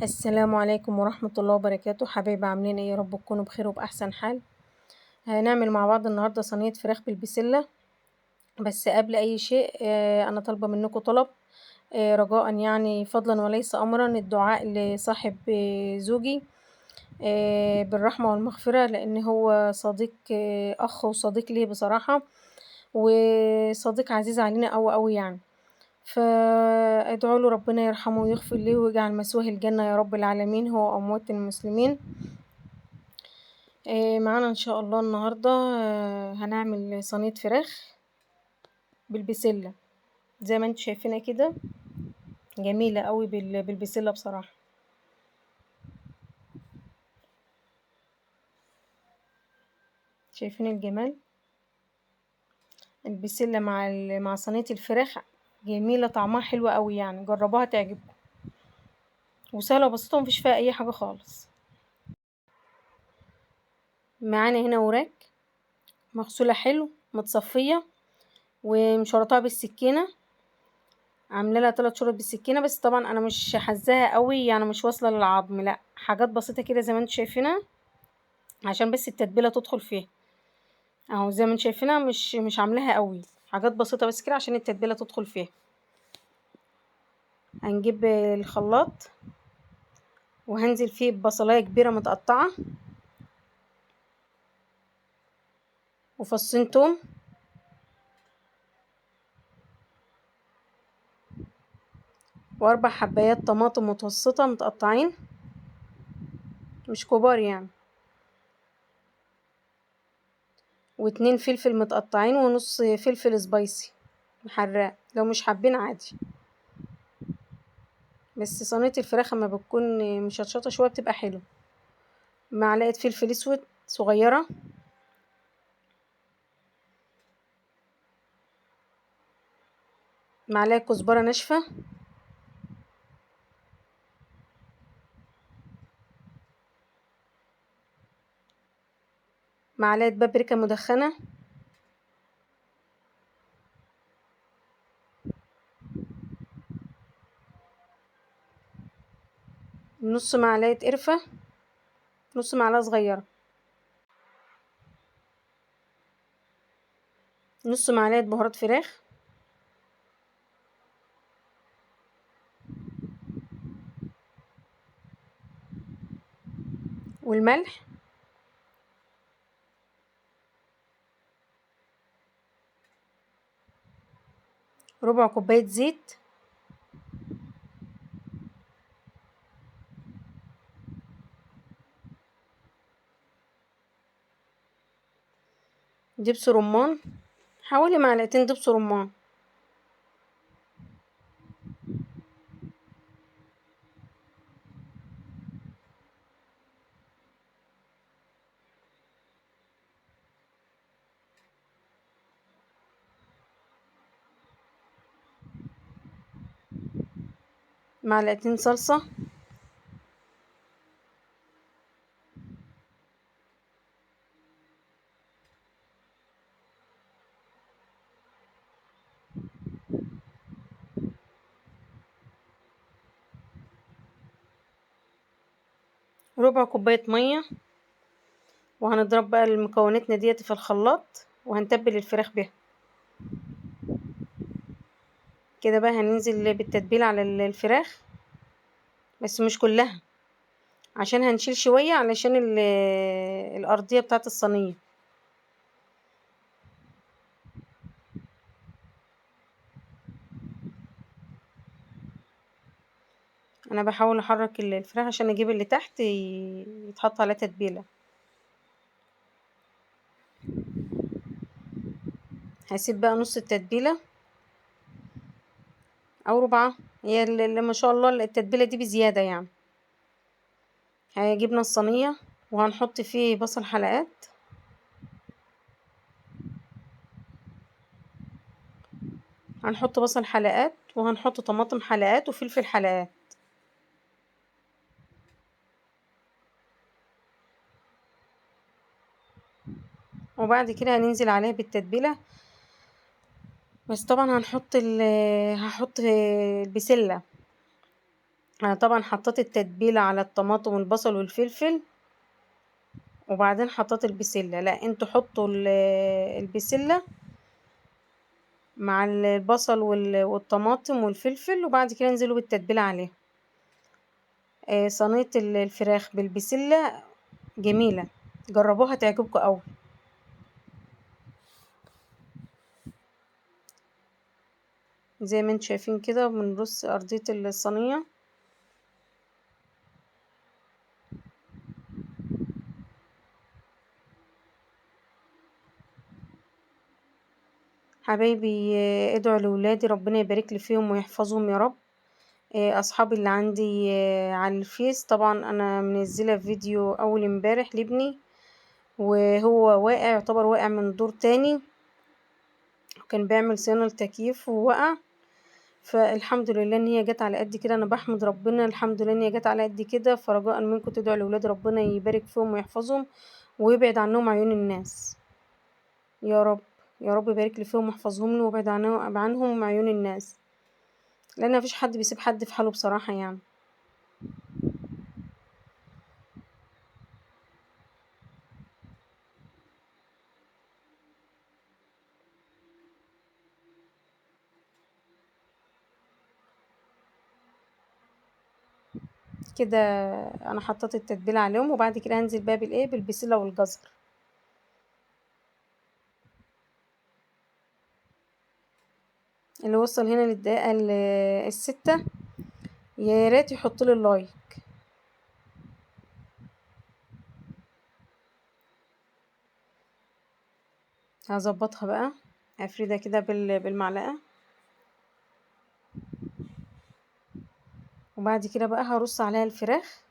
السلام عليكم ورحمة الله وبركاته. حبايبي عاملين ايه؟ يا رب تكونوا بخير وبأحسن حال. هنعمل مع بعض النهاردة صينية فراخ بالبسلة. بس قبل اي شيء انا طالبة منكم طلب، رجاء يعني فضلا وليس امرا الدعاء لصاحب زوجي بالرحمة والمغفرة، لان هو صديق، اخ وصديق ليه بصراحة، وصديق عزيز علينا اوي اوي يعني. فادعوا له ربنا يرحمه ويغفر له ويجعل مثواه الجنة يا رب العالمين، هو وأموات المسلمين. معانا إن شاء الله النهاردة هنعمل صينية فراخ بالبسلة زي ما انتوا شايفينها كده، جميلة قوي بالبسلة بصراحة. شايفين الجمال؟ البسلة مع صينية الفراخ جميلة، طعمها حلو قوي يعني، جربوها تعجبكم، وسهلة وبسيطة ومفيش فيها أي حاجة خالص. معانا هنا وراك مغسولة حلو متصفية ومشرطاها بالسكينة، عامله لها 3 شرط بالسكينه، بس طبعا انا مش حزاها قوي يعني، مش واصله للعظم، لا حاجات بسيطه كده زي ما انتم شايفينها عشان بس التتبيله تدخل فيها. اهو زي ما انتم شايفينها مش عاملاها قوي، حاجات بسيطه بس كده عشان التتبيله تدخل فيها. هنجيب الخلاط وهنزل فيه ببصلايه كبيره متقطعه وفصين توم و4 حبايات طماطم متوسطه متقطعين مش كبار يعني، و2 فلفل متقطعين ونص فلفل سبايسي حراق لو مش حابين عادي، بس صينية الفراخ اما بتكون مشطشطة شوية بتبقى حلوة. معلقة فلفل اسود صغيرة، معلقة كزبرة ناشفة، معلقة بابريكا مدخنة، نص معلقة قرفة، نص معلقة صغيرة، نص معلقة بهارات فراخ، والملح، ربع كوباية زيت، دبس رمان، حوالي معلقتين دبس رمان، معلقتين صلصة، ربع كوباية مية. وهنضرب بقى المكوناتنا ديت في الخلاط وهنتبل الفراخ بيها كده. بقى هننزل بالتتبيلة على الفراخ بس مش كلها، عشان هنشيل شوية علشان الأرضية بتاعت الصينية. انا بحاول احرك الفراخ عشان اجيب اللي تحت يتحط على تتبيله. هسيب بقى نص التتبيله او ربعها، هي اللي ما شاء الله التتبيله دي بزياده يعني. هجيبنا الصينيه وهنحط فيه بصل حلقات، هنحط بصل حلقات وهنحط طماطم حلقات وفلفل حلقات، وبعد كده هننزل عليها بالتتبيله. بس طبعا هحط البسله، انا طبعا حطيت التتبيله على الطماطم والبصل والفلفل، وبعدين حطيت البسله. لا انتوا حطوا البسله مع البصل والطماطم والفلفل، وبعد كده انزلوا بالتتبيله عليها. صينيه الفراخ بالبسله جميله، جربوها تعجبكم قوي. زي ما انتم شايفين كده بنرص ارضيه الصينيه. حبايبي ادعوا لولادي ربنا يبارك لي فيهم ويحفظهم يا رب. اصحابي اللي عندي على الفيس، طبعا انا منزله فيديو اول امبارح لابني وهو واقع، يعتبر واقع من دور تاني، كان بيعمل صيانه للتكييف ووقع. فالحمد لله ان هي جت على قد كده، انا بحمد ربنا الحمد لله ان هي جت على قد كده. فرجاء منكم تدعوا لاولاد ربنا يبارك فيهم ويحفظهم ويبعد عنهم عيون الناس يا رب. يا رب يبارك لي فيهم ويحفظهم لي ويبعد عنهم عيون الناس، لان مفيش حد بيسيب حد في حاله بصراحه يعني. كده انا حطيت التتبيله عليهم، وبعد كده هنزل بقى بالبسله والجزر. اللي وصل هنا للدقيقه الستة يا ريت يحط لي اللايك. هظبطها بقى، افردها كده بالمعلقه، وبعد كده بقى هرص عليها الفراخ.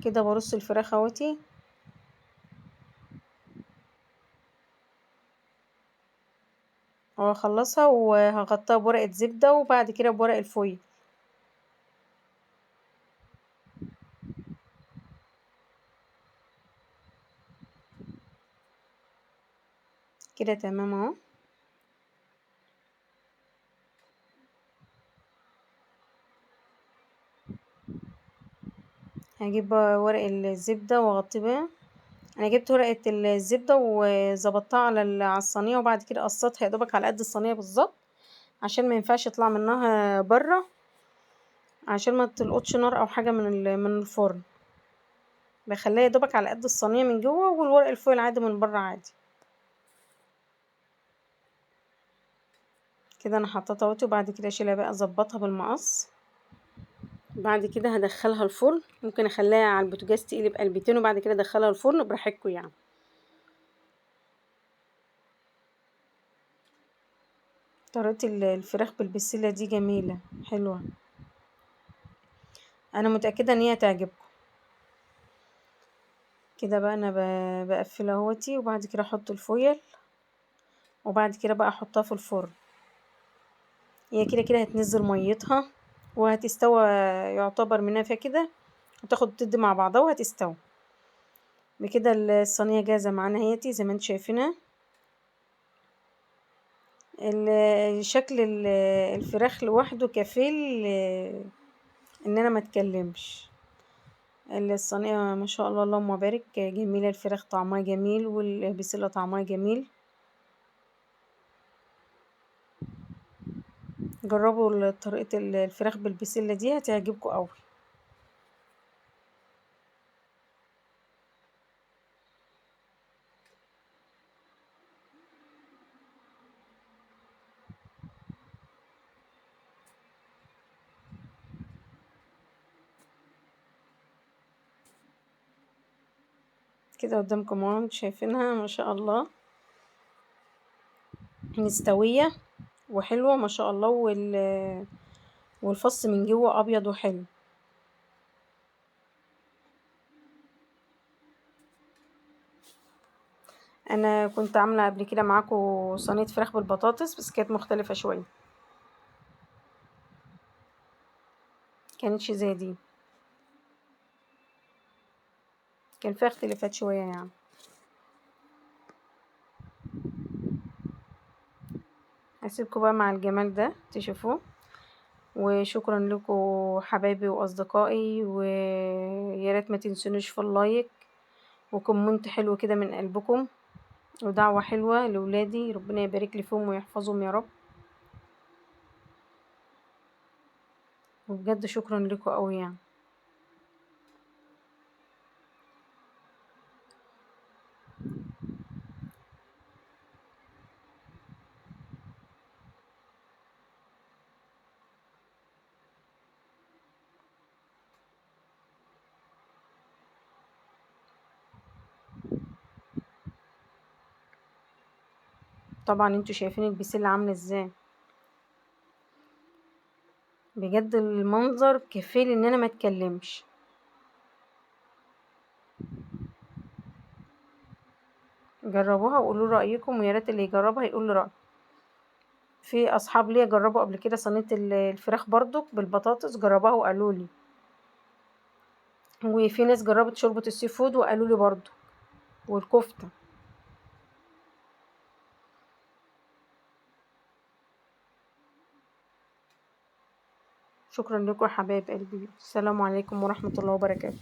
كده برص الفراخ اهوتي، وهخلصها وهغطيها بورقه زبده وبعد كده بورق الفويل. كده تمام اهو. هجيب بقى ورق الزبده واغطيه بقى. انا جبت ورقه الزبده وظبطتها على الصينيه، وبعد كده قصيتها يا دوبك على قد الصينيه بالظبط، عشان ما ينفعش يطلع منها بره، عشان ما تلقطش نار او حاجه من الفرن. بخليها يا دوبك على قد الصينيه من جوه، والورق الفويل عادي من بره عادي. كده انا حطيتها اهوتي، وبعد كده اشيلها بقى اظبطها بالمقص. بعد كده هدخلها الفرن، ممكن اخليها على البوتاجاز تقلب قلبتين، وبعد كده ادخلها الفرن براحتكم يعني. طريقه الفراخ بالبسله دي جميله حلوه، انا متاكده ان هي تعجبكم. كده بقى انا بقفلها اهوتي، وبعد كده احط الفويل، وبعد كده بقى احطها في الفرن. هي كده كده هتنزل ميتها وهتستوى، يعتبر منها فيها كده، وتاخد تدي مع بعضها وهتستوي. بكده الصينيه جاهزه معانا اهيتي زي ما انتم شايفينها. شكل الفراخ لوحده كفيل ان انا ما اتكلمش. الصينيه ما شاء الله اللهم بارك، جميله الفراخ طعمها جميل والبسله طعمها جميل. جربوا طريقه الفراخ بالبسله دي هتعجبكم قوي. كده قدامكم اهو انتوا شايفينها ما شاء الله مستويه وحلوه ما شاء الله، والفص من جوه ابيض وحلو. انا كنت عامله قبل كده معاكم صينيه فراخ بالبطاطس، بس كانت مختلفه شويه، كانتش زي دي. كان فيها اختلافات شوية يعني. هسيبكم بقى مع الجمال ده تشوفوه، وشكرا لكم حبايبي واصدقائي، ويا ريت ما تنسونيش في اللايك وكومنت حلو كده من قلبكم، ودعوة حلوة لولادي ربنا يبارك لي فيهم ويحفظهم يا رب. وبجد شكرا لكم قوي يعني. طبعا انتوا شايفين البسلة عاملة ازاي، بجد المنظر كفيل ان انا ما اتكلمش. جربوها وقولوا رأيكم، ويا ريت اللي يجربها يقول لي رأيه. في اصحاب ليا جربوا قبل كده صينية الفراخ برضو بالبطاطس، جربوها وقالوا لي، وفي ناس جربت شوربة السي فود وقالوا لي برضو، والكفتة. شكرا لكم يا حبايب قلبي، السلام عليكم ورحمة الله وبركاته.